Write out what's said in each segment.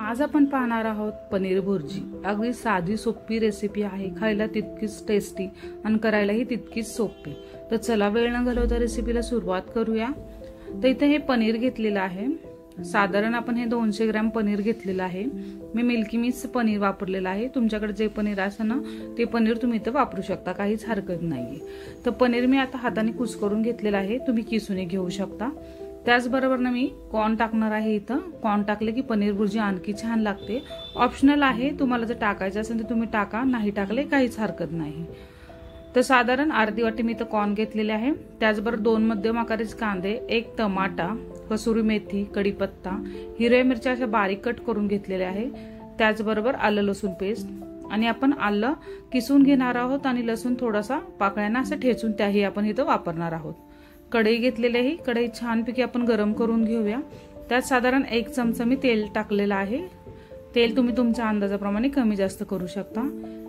आज आपण पाहणार आहोत पनीर भुर्जी। अगदी साधी सोपी रेसिपी आहे, खायला तितकीच टेस्टी आणि करायलाही तितकीच सोपी। तर चला वेळ न घालवता रेसिपीला सुरुवात करूया। तर इथे हे पनीर घेतलेलं आहे, साधारण आपण हे 200 ग्रॅम पनीर घेतलेलं आहे। मी मिल्की मिक्स पनीर वापरलेलं आहे। तुमच्याकडे जे पनीर असेल ना ते पनीर तुम्ही इथे वापरू शकता, काहीच हरकत नाहीये। तर पनीर मी आता हाताने कुस्करून घेतलेलं आहे, तुम्ही किसूने घेऊ शकता। त्याचबरोबर ना मी कॉर्न टाकणार आहे। इथं कॉर्न टाकले की पनीर भुर्जी आणखी छान लागते। ऑप्शनल आहे, तुम्हाला जर टाकायचं असेल तर तुम्ही टाका, नाही टाकले काहीच हरकत नाही। तर साधारण अर्धी वाटी मी इथं कॉर्न घेतलेले आहे। त्याचबरोबर 2 मध्यम आकाराचे कांदे, 1 टमाटा, कसुरी मेथी, कढीपत्ता, हिरव्या मिरच्या अशा बारीक कट करून घेतलेले आहे। त्याचबरोबर आलं लसूण पेस्ट, आणि आपण आलं किसून घेणार आहोत आणि लसूण थोडासा पाकळ्यांना असं ठेचून त्याही आपण इथं वापरणार आहोत। कढई घेतलेली आहे, कढई छानपैकी आपण गरम करून घेऊया। त्यात साधारण 1 चमचा मी तेल टाकलेलं आहे। तेल तुम्ही तुमच्या अंदाजाप्रमाणे कमी जास्त करू शकता।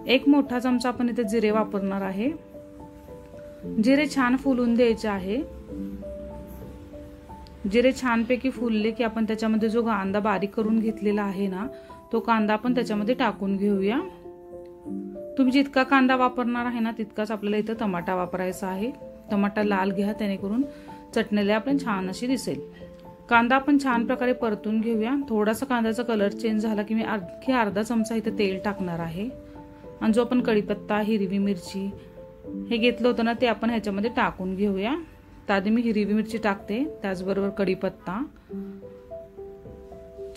1 मोठा चमचा आपण इथे जिरे वापरणार आहे। जिरे छान फुलून द्यायचे आहे। जिरे छानपैकी फुलले की आपण त्याच्यामध्ये जो कांदा बारीक करून घेतलेला आहे ना तो कांदा आपण त्याच्यामध्ये टाकून घेऊया। तुम्ही जितका कांदा वापरणार आहे ना तितकाच आपल्याला इथं टमाटा वापरायचा आहे। टमाटा लाल घ्या, जेणेकरून चटणीला आपण छान अशी दिसेल। कांदा आपण छान प्रकारे परतून घेऊया। थोडासा कांद्याचा कलर चेंज झाला की मी आणखी अर्धा चमचा इथे तेल टाकणार आहे, आणि जो आपण कढीपत्ता, हिरवी मिरची हे घेतलं होतं ना ते आपण ह्याच्यामध्ये टाकून घेऊया। तर आधी मी हिरवी मिरची टाकते, त्याचबरोबर कढीपत्ता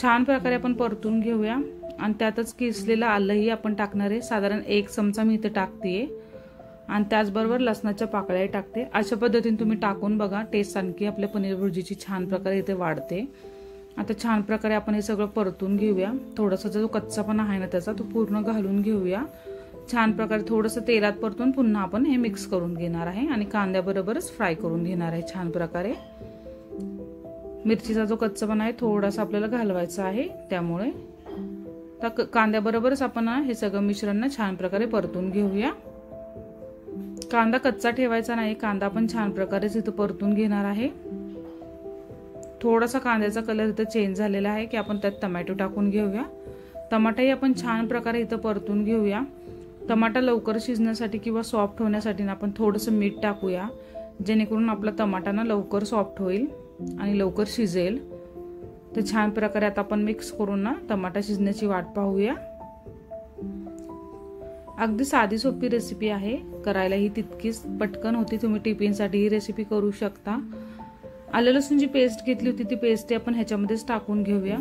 छान प्रकारे आपण परतून घेऊया, आणि त्यातच किसलेलं आलंही आपण टाकणार आहे। साधारण 1 चमचा मी इथे टाकतेय, आणि त्याचबरोबर लसणाच्या पाकळ्या टाकते। अशा पद्धतीने तुम्ही टाकून बघा, टेस्ट आणखी आपल्या पनीर भुर्जीची छान प्रकारे इथे वाढते। आता छान प्रकारे आपण हे सगळं परतून घेऊया। थोडासा जो कच्चापणा आहे ना त्याचा तो पूर्ण घालून घेऊया। छान प्रकारे थोडंसं तेलात परतून पुन्हा आपण हे मिक्स करून घेणार आहे, आणि कांद्याबरोबरच फ्राय करून घेणार आहे छान प्रकारे। मिरचीचा जो कच्चापणा आहे थोडासा आपल्याला घालवायचा आहे, त्यामुळे कांद्याबरोबरच आपण हे सगळं मिश्रण छान प्रकारे परतून घेऊया। कांदा कच्चा ठेवायचा नाही, कांदा आपण छान प्रकारे इथं परतून घेणार आहे। थोडासा कांद्याचा कलर इथं चेंज झालेला आहे की आपण त्यात टोमॅटो टाकून घेऊया। टमाटाही आपण छान प्रकारे इथं परतून घेऊया। टमाटा लवकर शिजण्यासाठी किंवा सॉफ्ट होण्यासाठी ना आपण थोडंसं मीठ टाकूया, जेणेकरून आपला टमाटा ना लवकर सॉफ्ट होईल आणि लवकर शिजेल। तर छान प्रकारे आता आपण मिक्स करून ना टमाटा शिजण्याची वाट पाहूया। अगदी साधी सोपी रेसिपी आहे, करायलाही तितकीच पटकन होती। तुम्ही टिफिनसाठी ही रेसिपी करू शकता। आलं लसूणची पेस्ट घेतली होती ती पेस्ट आपण ह्याच्यामध्येच टाकून घेऊया,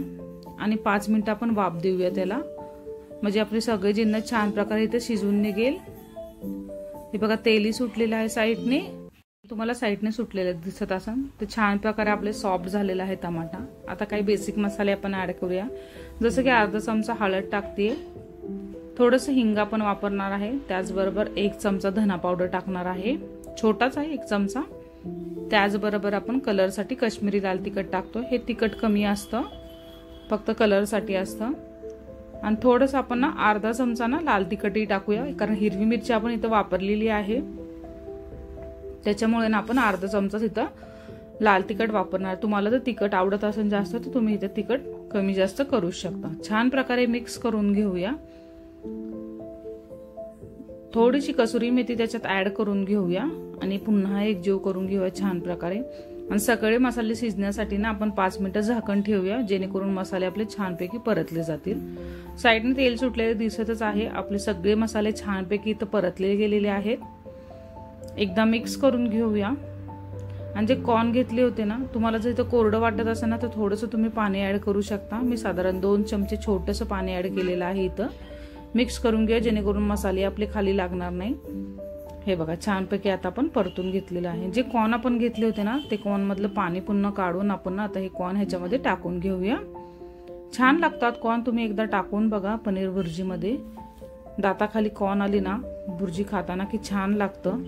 आणि 5 मिनिटं आपण वाफ देऊया त्याला, म्हणजे आपले सगळे जिन्नस छान प्रकारे इथे शिजून निघेल। हे बघा तेलही सुटलेलं आहे साईडने, तुम्हाला साईडने सुटलेलं दिसत असेल। तर छान प्रकारे आपले सॉफ्ट झालेला आहे टमाटा। आता काही बेसिक मसाले आपण ऍड करूया, जसं की अर्धा चमचा हळद टाकते, थोडंसं हिंग आपण वापरणार आहे, त्याचबरोबर 1 चमचा धना पावडर टाकणार आहे, छोटाच आहे 1 चमचा। त्याचबरोबर आपण कलरसाठी काश्मीरी लाल तिखट टाकतो, हे तिखट कमी असतं, फक्त कलरसाठी असतं। आणि थोडंसं आपण ना अर्धा चमचा ना लाल तिखटही टाकूया, कारण हिरवी मिरची आपण इथं वापरलेली आहे, त्याच्यामुळे ना आपण अर्धा चमचा इथं लाल तिखट वापरणार। तुम्हाला जर तिखट आवडत असेल जास्त तर तुम्ही इथं तिखट कमी जास्त करू शकता। छान प्रकारे मिक्स करून घेऊया। थोडीशी कसुरी मेथी त्याच्यात ऍड करून घेऊया, आणि पुन्हा एकजीव करून घेऊया छान प्रकारे। आणि सगळे मसाले शिजण्यासाठी ना आपण 5 मिनिटं झाकण ठेवूया, जेणेकरून मसाले आपले छानपैकी परतले जातील। साईडने तेल सुटलेले दिसतच आहे, आपले सगळे मसाले छानपैकी इथं परतले गेलेले आहेत। एकदा मिक्स करून घेऊया। आणि जे कॉर्न घेतले होते ना, तुम्हाला जर इथं कोरडं वाटत असेल ना तर थोडंसं तुम्ही पाणी ऍड करू शकता। मी साधारण 2 चमचे छोटंसं पाणी ऍड केलेलं आहे। इथं मिक्स करून घ्या, जेणेकरून मसाले आपले खाली लागणार नाही। हे बघा छानपैकी आता आपण परतून घेतलेलं आहे। जे कॉर्न आपण घेतले होते ना ते कॉर्न मधलं पाणी पुन्हा काढून आपण आता हे कॉर्न ह्याच्यामध्ये टाकून घेऊया। छान लागतात कॉर्न, तुम्ही एकदा टाकून बघा पनीर भुर्जीमध्ये। दाताखाली कॉर्न आली ना भुर्जी खाताना की छान लागतं,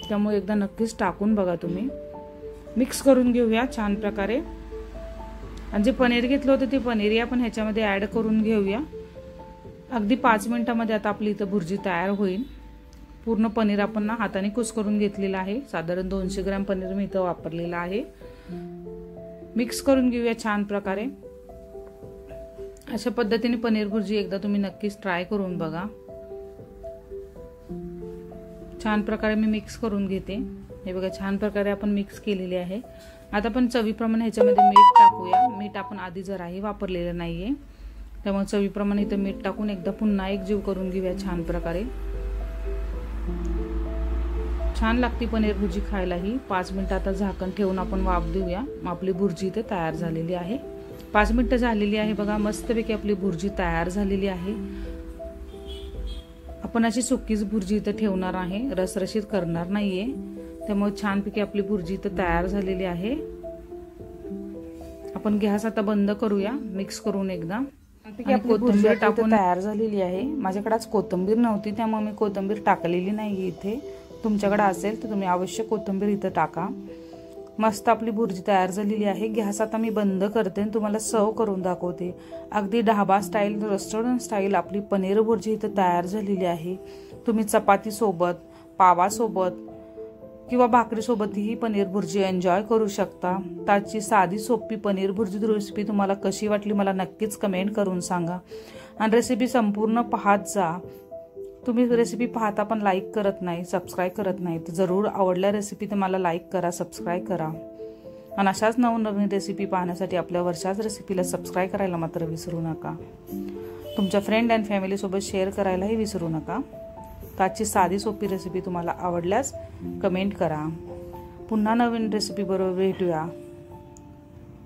त्यामुळे एकदा नक्कीच टाकून बघा तुम्ही। मिक्स करून घेऊया छान प्रकारे। आणि जे पनीर घेतलं होतं ते पनीर आपण ह्याच्यामध्ये ऍड करून घेऊया। अगदी 5 मिनिटांमध्ये आता आपली इथं भुर्जी तयार होईल। पूर्ण पनीर आपण ना हाताने कुस्करून घेतलेलं आहे, साधारण 200 ग्रॅम पनीर मी इथं वापरलेलं आहे। मिक्स करून घेऊया छान प्रकारे। अशा पद्धतीने पनीर भुर्जी एकदा तुम्ही नक्कीच ट्राय करून बघा। छान प्रकारे मी मिक्स करून घेते। हे बघा छान प्रकारे आपण मिक्स केलेले आहे। आता आपण चवीप्रमाणे ह्याच्यामध्ये मीठ टाकूया। मीठ आपण आधी जराही वापरलेलं नाहीये, त्यामुळे चवीप्रमाणे इथं मीठ टाकून एकदा पुन्हा एकजीव करून घेऊया छान प्रकारे। छान लागते पनीर भुर्जी खायलाही। 5 मिनिटं आता झाकण ठेवून आपण वाफ देऊया। आपली भुर्जी इथे तयार झालेली आहे। 5 मिनिटं झालेली आहे बघा, मस्तपैकी आपली भुर्जी तयार झालेली आहे। आपण अशी सुकीच भुर्जी इथे ठेवणार आहे, रसरशीत करणार नाहीये, त्यामुळे छानपैकी आपली भुर्जी इथे तयार झालेली आहे। आपण गॅस आता बंद करूया, मिक्स करून एकदा। कोथिंबीर टाकून तयार झालेली आहे। माझ्याकडे आज कोथिंबीर नव्हती, त्यामुळे मी कोथिंबीर टाकलेली नाहीये इथे। तुमच्याकडे असेल तर तुम्ही अवश्य कोथिंबीर इथे टाका। मस्त आपली भुर्जी तयार झालेली आहे। गॅस आता मी बंद करते आणि तुम्हाला सर्व करून दाखवते। अगदी ढाबा स्टाईल, रेस्टॉरंट स्टाईल आपली पनीर भुर्जी इथे तयार झालेली आहे। तुम्ही चपाती सोबत, पावा सोबत किंवा भाकरी सोबत ही पनीर भुर्जी एन्जॉय करू शकता। त्याची साधी सोपी पनीर भुर्जी रेसिपी तुम्हाला कशी वाटली मला नक्कीच कमेंट करून सांगा आणि रेसिपी संपूर्ण पाहत जा। तुम्ही रेसिपी पाहता पण लाईक करत नाही, सबस्क्राईब करत नाही, तर जरूर आवडल्या रेसिपी तर मला लाईक करा, सबस्क्राईब करा आणि अशाच नवनवीन रेसिपी पाहण्यासाठी आपल्या वर्षाच रेसिपीला सबस्क्राईब करायला मात्र विसरू नका। तुमच्या फ्रेंड अँड फॅमिली सोबत शेअर करायलाही विसरू नका। त्याची साधी सोपी रेसिपी तुम्हाला आवडल्यास कमेंट करा। पुन्हा नवीन रेसिपी बरोबर भेटूया।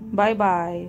Bye bye.